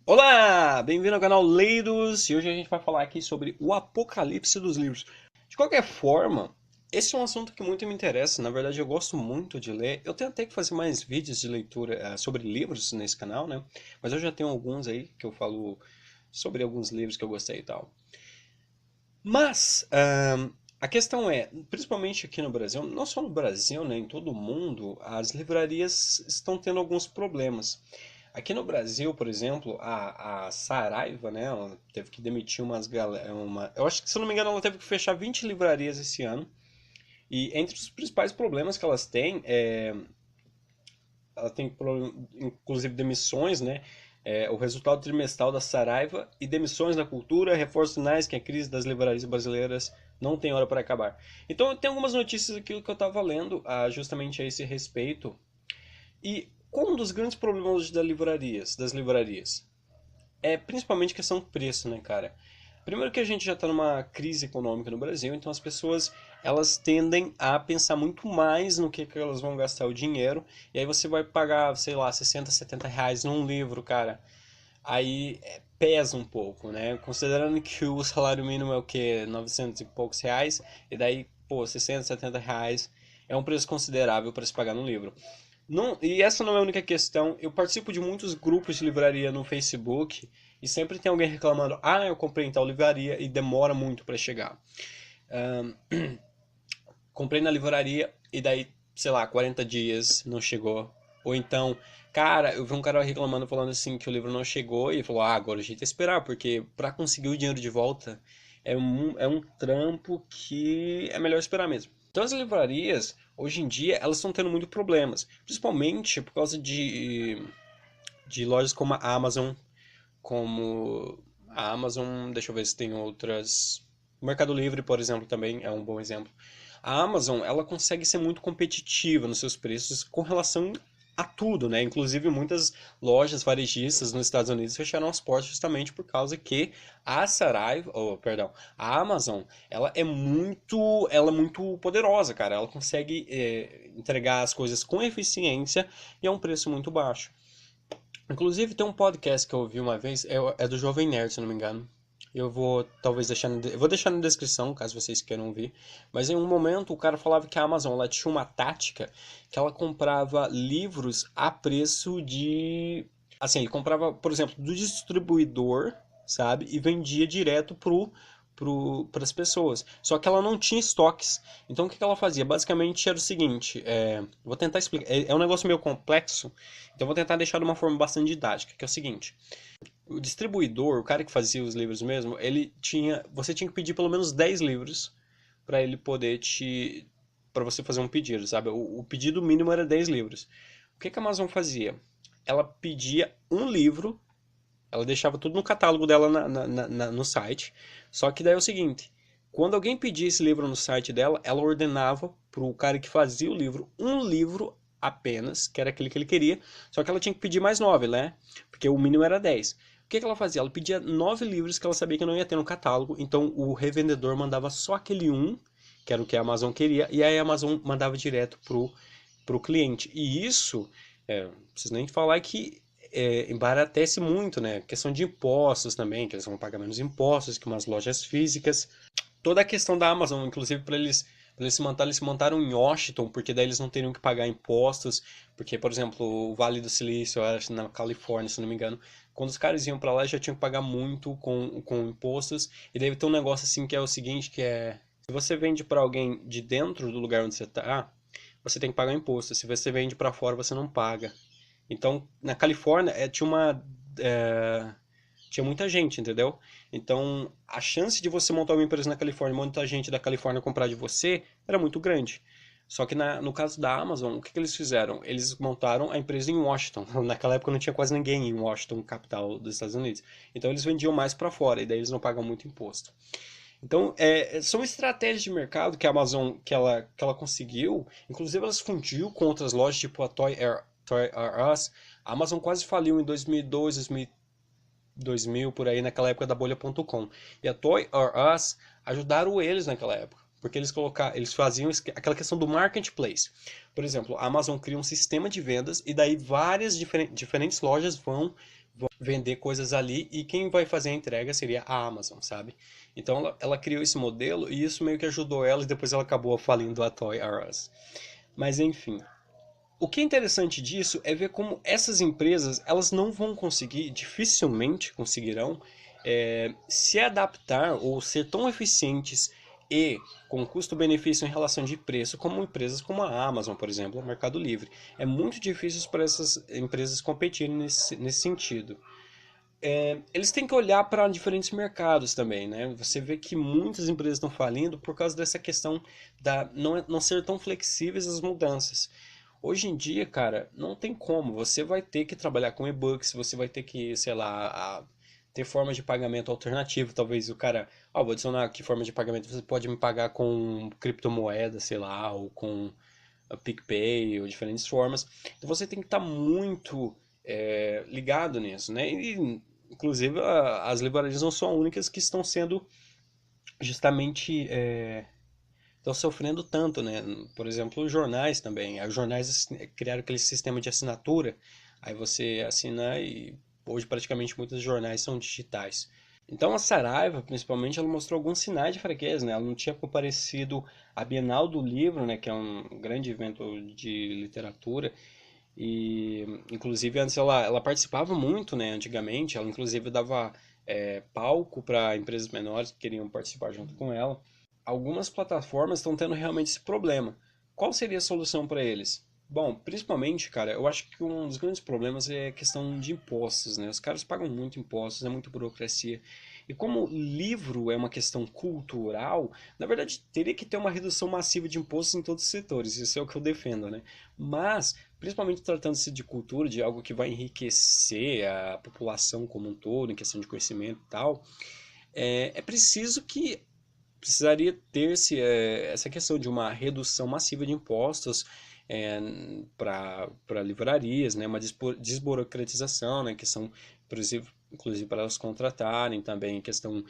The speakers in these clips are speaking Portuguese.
Olá, bem-vindo ao canal Leidos e hoje a gente vai falar aqui sobre o apocalipse dos livros. De qualquer forma, esse é um assunto que muito me interessa, na verdade eu gosto muito de ler. Eu tentei fazer mais vídeos de leitura sobre livros nesse canal, né? Mas eu já tenho alguns aí que eu falo sobre alguns livros que eu gostei e tal. Mas a questão é, principalmente aqui no Brasil, não só no Brasil, né, em todo o mundo, as livrarias estão tendo alguns problemas. Aqui no Brasil, por exemplo, a Saraiva, né, ela teve que demitir eu acho que, se eu não me engano, ela teve que fechar 20 livrarias esse ano. E entre os principais problemas que elas têm, ela tem inclusive demissões, né? O resultado trimestral da Saraiva e demissões na cultura, reforços sinais que a crise das livrarias brasileiras não tem hora para acabar. Então, tem algumas notícias aqui que eu estava lendo justamente a esse respeito. E qual um dos grandes problemas das livrarias? É principalmente questão do preço, né, cara? Primeiro que a gente já está numa crise econômica no Brasil, então as pessoas elas tendem a pensar muito mais no que elas vão gastar o dinheiro, e aí você vai pagar, sei lá, 60, 70 reais num livro, cara. Aí pesa um pouco, né? Considerando que o salário mínimo é o quê? 900 e poucos reais, e daí, pô, 60, 70 reais é um preço considerável para se pagar num livro. Não, e essa não é a única questão. Eu participo de muitos grupos de livraria no Facebook e sempre tem alguém reclamando: ah, eu comprei em tal livraria e demora muito para chegar. Ahn, comprei na livraria e daí, sei lá, 40 dias não chegou. Ou então, cara, eu vi um cara reclamando, falando assim que o livro não chegou e ele falou: ah, agora a gente tem que esperar, porque para conseguir o dinheiro de volta é um trampo que é melhor esperar mesmo. Então as livrarias, hoje em dia, elas estão tendo muito problemas, principalmente por causa de lojas como a Amazon, deixa eu ver se tem outras. O Mercado Livre, por exemplo, também é um bom exemplo. A Amazon, ela consegue ser muito competitiva nos seus preços com relação a tudo, né? Inclusive muitas lojas varejistas nos Estados Unidos fecharam as portas justamente por causa que a Saraiva, perdão, a Amazon, ela é muito poderosa, cara. Ela consegue entregar as coisas com eficiência e a um preço muito baixo. Inclusive, tem um podcast que eu ouvi uma vez, é do Jovem Nerd, se não me engano. Eu vou talvez eu vou deixar na descrição, caso vocês queiram ouvir. Mas em um momento o cara falava que a Amazon ela tinha uma tática que ela comprava livros a preço de. Assim, ele comprava, por exemplo, do distribuidor, sabe? E vendia direto para as pessoas. Só que ela não tinha estoques. Então o que que ela fazia? Basicamente era o seguinte: vou tentar explicar. É um negócio meio complexo, então vou tentar deixar de uma forma bastante didática, que é o seguinte. O distribuidor, o cara que fazia os livros mesmo, você tinha que pedir pelo menos 10 livros para ele poder para você fazer um pedido, sabe? O pedido mínimo era 10 livros. O que que a Amazon fazia? Ela pedia um livro, ela deixava tudo no catálogo dela no site. Só que daí é o seguinte, quando alguém pedia esse livro no site dela, ela ordenava pro cara que fazia o livro um livro apenas, que era aquele que ele queria, só que ela tinha que pedir mais 9, né? Porque o mínimo era 10. O que que ela fazia? Ela pedia 9 livros que ela sabia que não ia ter no catálogo, então o revendedor mandava só aquele um, que era o que a Amazon queria, e aí a Amazon mandava direto pro cliente. E isso, não preciso nem falar que embaratece muito, né? Questão de impostos também, que eles vão pagar menos impostos que umas lojas físicas. Toda a questão da Amazon, inclusive para eles se montarem, eles se montaram em Washington, porque daí eles não teriam que pagar impostos, porque, por exemplo, o Vale do Silício, eu acho, na Califórnia, se não me engano, quando os caras iam para lá, já tinham que pagar muito com impostos, e deve ter um negócio assim que é o seguinte, que é, se você vende para alguém de dentro do lugar onde você tá, você tem que pagar imposto, se você vende para fora, você não paga. Então, na Califórnia, é, tinha muita gente, entendeu? Então, a chance de você montar uma empresa na Califórnia e muita gente da Califórnia comprar de você era muito grande. Só que no caso da Amazon, o que que eles fizeram? Eles montaram a empresa em Washington. Naquela época não tinha quase ninguém em Washington, capital dos Estados Unidos. Então eles vendiam mais para fora e daí eles não pagam muito imposto. Então, são estratégias de mercado que a Amazon que ela conseguiu. Inclusive, elas fundiu com outras lojas, tipo a Toy R Us. A Amazon quase faliu em 2002, 2000 por aí, naquela época da bolha.com. E a Toy R Us ajudaram eles naquela época. porque eles faziam aquela questão do marketplace. Por exemplo, a Amazon cria um sistema de vendas e daí várias diferentes lojas vão vender coisas ali e quem vai fazer a entrega seria a Amazon, sabe? Então ela criou esse modelo e isso meio que ajudou ela e depois ela acabou falindo a Toys R Us. Mas enfim, o que é interessante disso é ver como essas empresas elas não vão conseguir, dificilmente conseguirão, se adaptar ou ser tão eficientes e com custo-benefício em relação de preço como empresas como a Amazon, por exemplo, o Mercado Livre. É muito difícil para essas empresas competirem nesse sentido. Eles têm que olhar para diferentes mercados também, né? Você vê que muitas empresas estão falindo por causa dessa questão da não ser tão flexíveis às mudanças. Hoje em dia, cara, não tem como. Você vai ter que trabalhar com e-books, você vai ter que, sei lá, ter formas de pagamento alternativo. Talvez o cara, vou adicionar aqui forma de pagamento, você pode me pagar com criptomoeda, sei lá, ou com a PicPay, ou diferentes formas. Então você tem que estar muito ligado nisso, né? E, inclusive, as livrarias não são as únicas que estão sendo justamente estão sofrendo tanto, né? Por exemplo, os jornais também. Os jornais criaram aquele sistema de assinatura. Aí você assina e hoje praticamente muitos jornais são digitais. Então a Saraiva, principalmente, ela mostrou alguns sinais de fraqueza, né? Ela não tinha comparecido à Bienal do Livro, né? Que é um grande evento de literatura. E, inclusive, antes ela participava muito, né? Antigamente, ela inclusive dava palco para empresas menores que queriam participar junto com ela. Algumas plataformas estão tendo realmente esse problema. Qual seria a solução para eles? Bom, principalmente, cara, eu acho que um dos grandes problemas é a questão de impostos, né? Os caras pagam muito impostos, é muita burocracia. E como livro é uma questão cultural, na verdade teria que ter uma redução massiva de impostos em todos os setores, isso é o que eu defendo, né? Mas, principalmente tratando-se de cultura, de algo que vai enriquecer a população como um todo, em questão de conhecimento e tal, é preciso que precisaria ter-se essa questão de uma redução massiva de impostos para livrarias, né, uma desburocratização, né, questão, inclusive para elas contratarem também, questão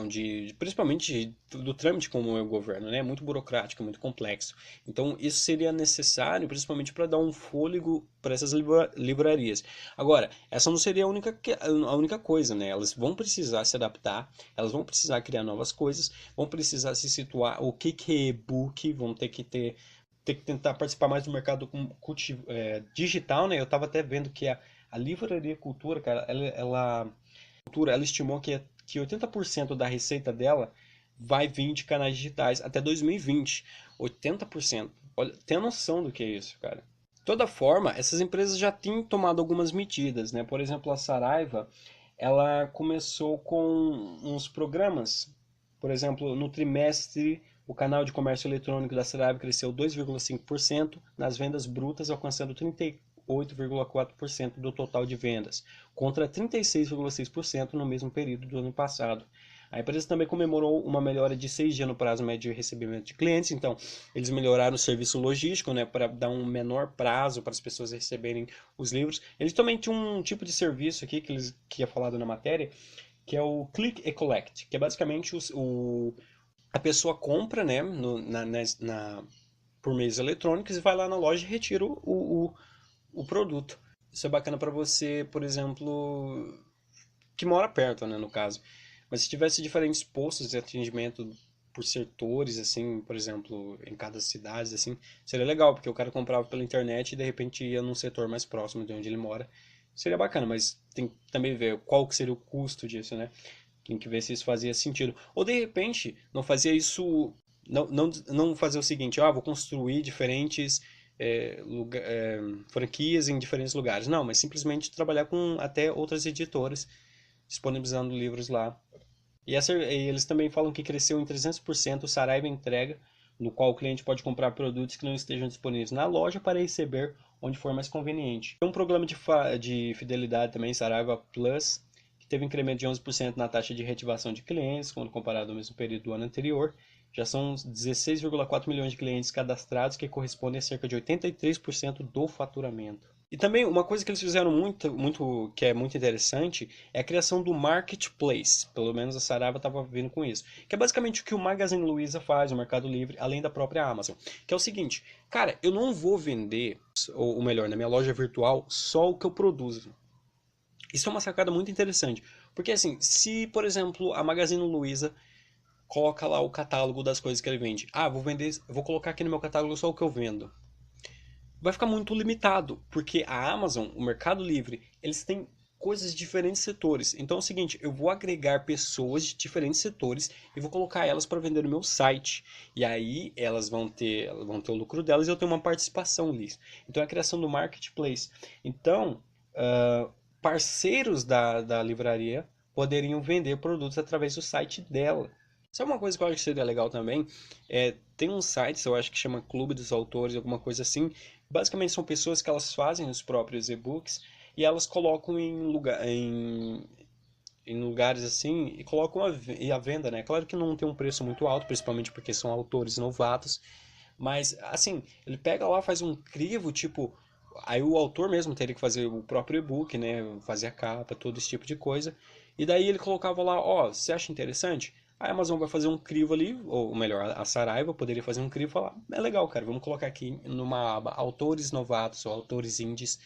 de principalmente do trâmite como é o governo, né? É muito burocrático, muito complexo. Então isso seria necessário, principalmente para dar um fôlego para essas livrarias. Agora, essa não seria a única coisa, né? Elas vão precisar se adaptar, elas vão precisar criar novas coisas, vão precisar se situar o que é e-book, vão ter que tentar participar mais do mercado digital, né? Eu estava até vendo que a Livraria Cultura, cara, ela estimou que 80% da receita dela vai vir de canais digitais até 2020. 80%. Olha, tem noção do que é isso, cara. De toda forma, essas empresas já têm tomado algumas medidas, né? Por exemplo, a Saraiva, ela começou com uns programas. Por exemplo, no trimestre, o canal de comércio eletrônico da Saraiva cresceu 2,5% nas vendas brutas, alcançando 38,4% do total de vendas, contra 36,6% no mesmo período do ano passado. A empresa também comemorou uma melhora de 6 dias no prazo médio de recebimento de clientes, então eles melhoraram o serviço logístico, né, para dar um menor prazo para as pessoas receberem os livros. Eles também tinham um tipo de serviço aqui que é falado na matéria, que é o Click and Collect, que é basicamente a pessoa compra, né, por meios eletrônicos e vai lá na loja e retira o produto. Isso é bacana para você, por exemplo, que mora perto, né, no caso. Mas se tivesse diferentes postos de atendimento por setores, assim, por exemplo, em cada cidade, assim, seria legal, porque o cara comprava pela internet e de repente ia num setor mais próximo de onde ele mora. Seria bacana, mas tem que também ver qual que seria o custo disso, né? Tem que ver se isso fazia sentido. Ou de repente, não fazia isso. Não fazer o seguinte, vou construir diferentes franquias em diferentes lugares. Não, mas simplesmente trabalhar com até outras editoras disponibilizando livros lá. E eles também falam que cresceu em 300% o Saraiva Entrega, no qual o cliente pode comprar produtos que não estejam disponíveis na loja para receber onde for mais conveniente. Tem um programa de fidelidade também, Saraiva Plus, que teve um incremento de 11% na taxa de reativação de clientes, quando comparado ao mesmo período do ano anterior. Já são 16,4 milhões de clientes cadastrados, que correspondem a cerca de 83% do faturamento. E também uma coisa que eles fizeram muito, que é muito interessante, é a criação do marketplace. Pelo menos a Saraiva estava vindo com isso. Que é basicamente o que o Magazine Luiza faz, o Mercado Livre, além da própria Amazon. Que é o seguinte, cara, eu não vou vender, ou melhor, na minha loja virtual, só o que eu produzo. Isso é uma sacada muito interessante. Porque assim, se, por exemplo, a Magazine Luiza coloca lá o catálogo das coisas que ele vende. Ah, vou vender, vou colocar aqui no meu catálogo só o que eu vendo. Vai ficar muito limitado, porque a Amazon, o Mercado Livre, eles têm coisas de diferentes setores. Então é o seguinte, eu vou agregar pessoas de diferentes setores e vou colocar elas para vender no meu site. E aí elas vão ter o lucro delas e eu tenho uma participação nisso. Então é a criação do marketplace. Então, parceiros da livraria poderiam vender produtos através do site dela. Sabe uma coisa que eu acho que seria legal também? Tem uns sites, eu acho que chama Clube dos Autores, alguma coisa assim. Basicamente são pessoas que elas fazem os próprios e-books e elas colocam em lugares assim e colocam a venda, né? Claro que não tem um preço muito alto, principalmente porque são autores novatos, mas assim, ele pega lá, faz um crivo, tipo, aí o autor mesmo teria que fazer o próprio e-book, né? Fazer a capa, todo esse tipo de coisa. E daí ele colocava lá, ó, você acha interessante? A Amazon vai fazer um crivo ali, ou melhor, a Saraiva poderia fazer um crivo e falar, é legal, cara, vamos colocar aqui numa aba autores novatos ou autores indies.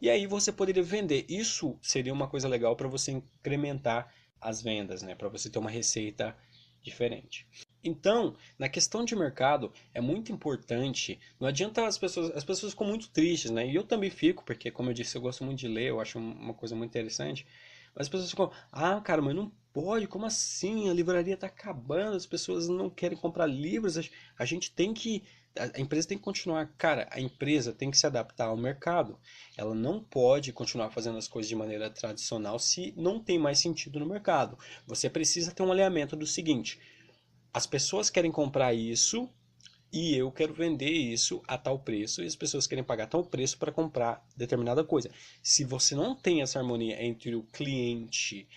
E aí você poderia vender. Isso seria uma coisa legal para você incrementar as vendas, né? Para você ter uma receita diferente. Então, na questão de mercado, é muito importante. Não adianta as pessoas ficam muito tristes, né? E eu também fico, porque, como eu disse, eu gosto muito de ler, eu acho uma coisa muito interessante. Mas as pessoas ficam, ah, cara, mas não pode, como assim? A livraria está acabando, as pessoas não querem comprar livros, a gente tem que. A empresa tem que continuar. Cara, a empresa tem que se adaptar ao mercado. Ela não pode continuar fazendo as coisas de maneira tradicional se não tem mais sentido no mercado. Você precisa ter um alinhamento do seguinte: as pessoas querem comprar isso e eu quero vender isso a tal preço e as pessoas querem pagar tal preço para comprar determinada coisa. Se você não tem essa harmonia entre o cliente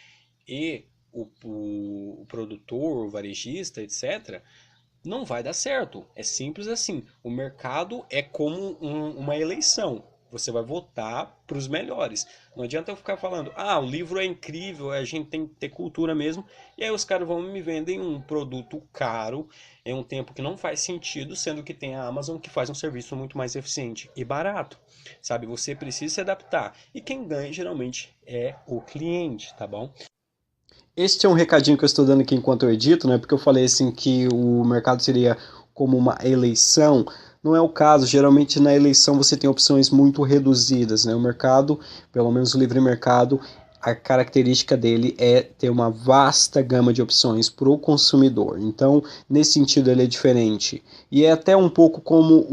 e o produtor, o varejista, etc., não vai dar certo. É simples assim. O mercado é como uma eleição. Você vai votar para os melhores. Não adianta eu ficar falando, ah, o livro é incrível, a gente tem que ter cultura mesmo. E aí os caras vão me vendem um produto caro em um tempo que não faz sentido, sendo que tem a Amazon que faz um serviço muito mais eficiente e barato. Sabe, você precisa se adaptar. E quem ganha geralmente é o cliente, tá bom? Este é um recadinho que eu estou dando aqui enquanto eu edito, né? Porque eu falei assim que o mercado seria como uma eleição. Não é o caso. Geralmente na eleição você tem opções muito reduzidas, né? O mercado, pelo menos o livre mercado, a característica dele é ter uma vasta gama de opções para o consumidor. Então, nesse sentido, ele é diferente. E é até um pouco como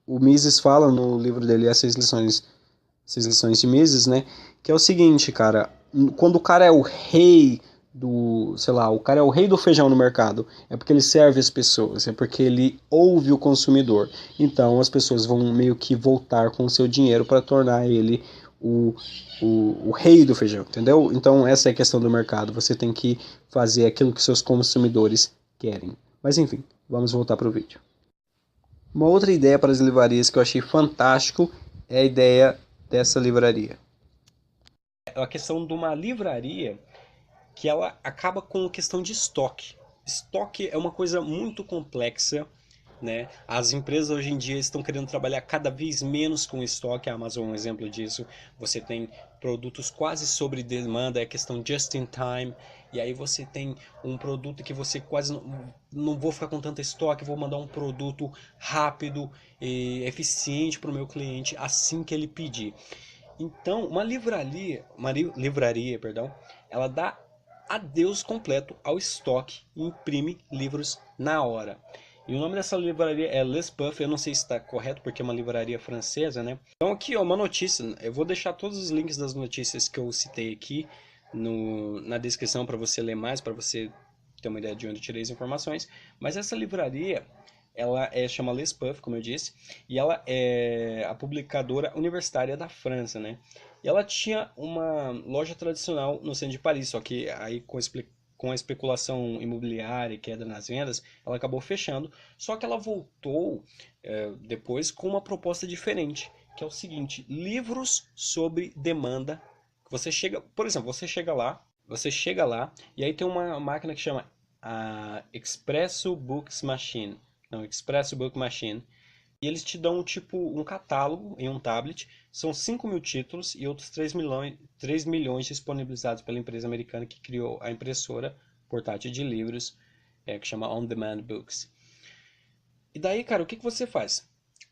o Mises fala no livro dele, Seis lições de Mises, né? Que é o seguinte, cara, quando o cara é o rei do, sei lá, o cara é o rei do feijão no mercado, é porque ele serve as pessoas, é porque ele ouve o consumidor. Então as pessoas vão meio que voltar com o seu dinheiro para tornar ele o, o rei do feijão, entendeu? Então essa é a questão do mercado, você tem que fazer aquilo que seus consumidores querem. Mas enfim, vamos voltar para o vídeo. Uma outra ideia para as livrarias que eu achei fantástico é a ideia dessa livraria. É a questão de uma livraria que ela acaba com a questão de estoque. Estoque é uma coisa muito complexa, né? As empresas hoje em dia estão querendo trabalhar cada vez menos com estoque. A Amazon é um exemplo disso. Você tem produtos quase sobre demanda, é questão just in time. E aí você tem um produto que você quase não vou ficar com tanto estoque, vou mandar um produto rápido e eficiente para o meu cliente assim que ele pedir. Então, uma livraria, perdão, ela dá adeus completo ao estoque e imprime livros na hora. E o nome dessa livraria é Les Puff, eu não sei se está correto porque é uma livraria francesa, né? Então aqui, ó, uma notícia, eu vou deixar todos os links das notícias que eu citei aqui na descrição para você ler mais, para você ter uma ideia de onde eu tirei as informações. Mas essa livraria, chama Les Puff, como eu disse, e ela é a publicadora universitária da França, né? E ela tinha uma loja tradicional no centro de Paris, só que aí com a especulação imobiliária e queda nas vendas, ela acabou fechando. Só que ela voltou depois com uma proposta diferente, que é o seguinte: livros sobre demanda. Você chega, por exemplo, você chega lá e aí tem uma máquina que chama a Expresso Books Machine, não, Expresso Book Machine, e eles te dão tipo um catálogo em um tablet. São 5.000 títulos e outros 3 milhões disponibilizados pela empresa americana que criou a impressora portátil de livros, que chama On Demand Books. E daí, cara, o que que você faz?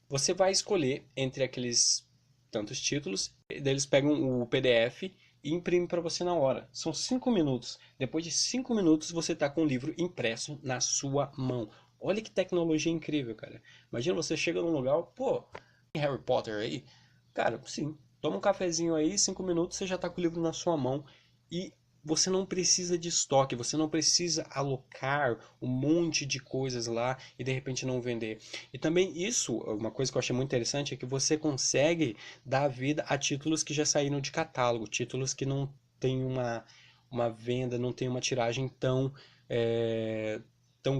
Você vai escolher entre aqueles tantos títulos, e daí eles pegam o PDF e imprimem para você na hora. São 5 minutos. Depois de 5 minutos, você está com o livro impresso na sua mão. Olha que tecnologia incrível, cara. Imagina você chega num lugar, pô, tem Harry Potter aí? Cara, sim. Toma um cafezinho aí, 5 minutos, você já está com o livro na sua mão. E você não precisa de estoque, você não precisa alocar um monte de coisas lá e de repente não vender. E também isso, uma coisa que eu achei muito interessante é que você consegue dar vida a títulos que já saíram de catálogo, títulos que não tem uma venda, não tem uma tiragem tão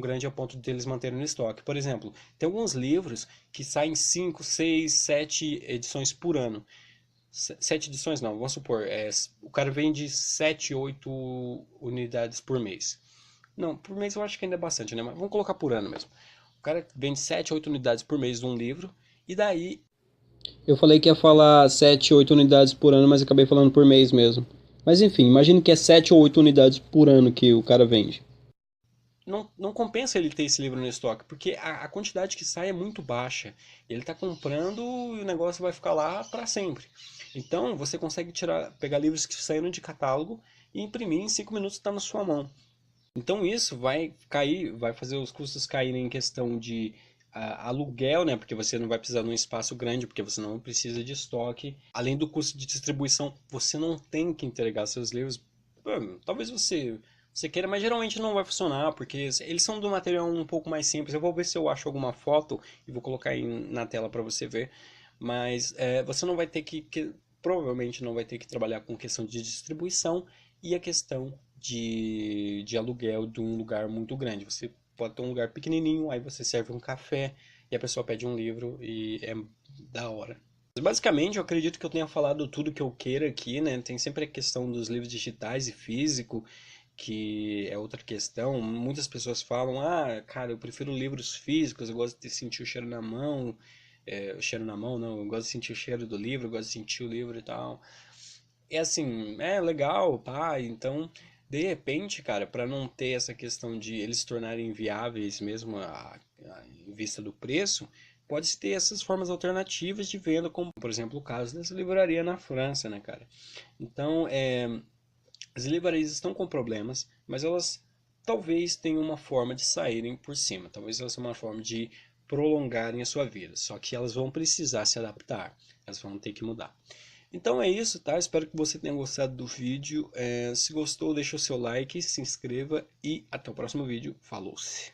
grande a ponto de eles manterem no estoque. Por exemplo, tem alguns livros que saem 5, 6, 7 edições por ano. 7 edições não, vamos supor, o cara vende 7, 8 unidades por mês. Não, por mês eu acho que ainda é bastante, né? Mas vamos colocar por ano mesmo. O cara vende 7, 8 unidades por mês de um livro, e daí. Eu falei que ia falar 7, 8 unidades por ano, mas acabei falando por mês mesmo. Mas enfim, imagine que é 7 ou 8 unidades por ano que o cara vende. Não compensa ele ter esse livro no estoque, porque a quantidade que sai é muito baixa. Ele está comprando e o negócio vai ficar lá para sempre. Então você consegue pegar livros que saíram de catálogo e imprimir em 5 minutos está na sua mão. Então isso vai cair, vai fazer os custos caírem em questão de aluguel, né? Porque você não vai precisar de um espaço grande, porque você não precisa de estoque. Além do custo de distribuição, você não tem que entregar seus livros. Talvez você queira, mas geralmente não vai funcionar, porque eles são do material um pouco mais simples. Eu vou ver se eu acho alguma foto e vou colocar aí na tela para você ver. Mas você não vai ter provavelmente não vai ter que trabalhar com questão de distribuição e a questão de aluguel de um lugar muito grande. Você pode ter um lugar pequenininho, aí você serve um café e a pessoa pede um livro e é da hora. Mas basicamente, eu acredito que eu tenha falado tudo que eu queira aqui, né? Tem sempre a questão dos livros digitais e físico, que é outra questão. Muitas pessoas falam, ah, cara, eu prefiro livros físicos, eu gosto de sentir o cheiro na mão. O cheiro na mão, não, eu gosto de sentir o cheiro do livro, eu gosto de sentir o livro e tal. É assim, é legal, pá, então, de repente, cara, para não ter essa questão de eles se tornarem viáveis mesmo em vista do preço, pode-se ter essas formas alternativas de venda, como, por exemplo, o caso dessa livraria na França, né, cara? Então, as livrarias estão com problemas, mas elas talvez tenham uma forma de saírem por cima, talvez elas tenham uma forma de prolongarem a sua vida, só que elas vão precisar se adaptar, elas vão ter que mudar. Então é isso, tá? Espero que você tenha gostado do vídeo. Se gostou, deixa o seu like, se inscreva e até o próximo vídeo. Falou-se!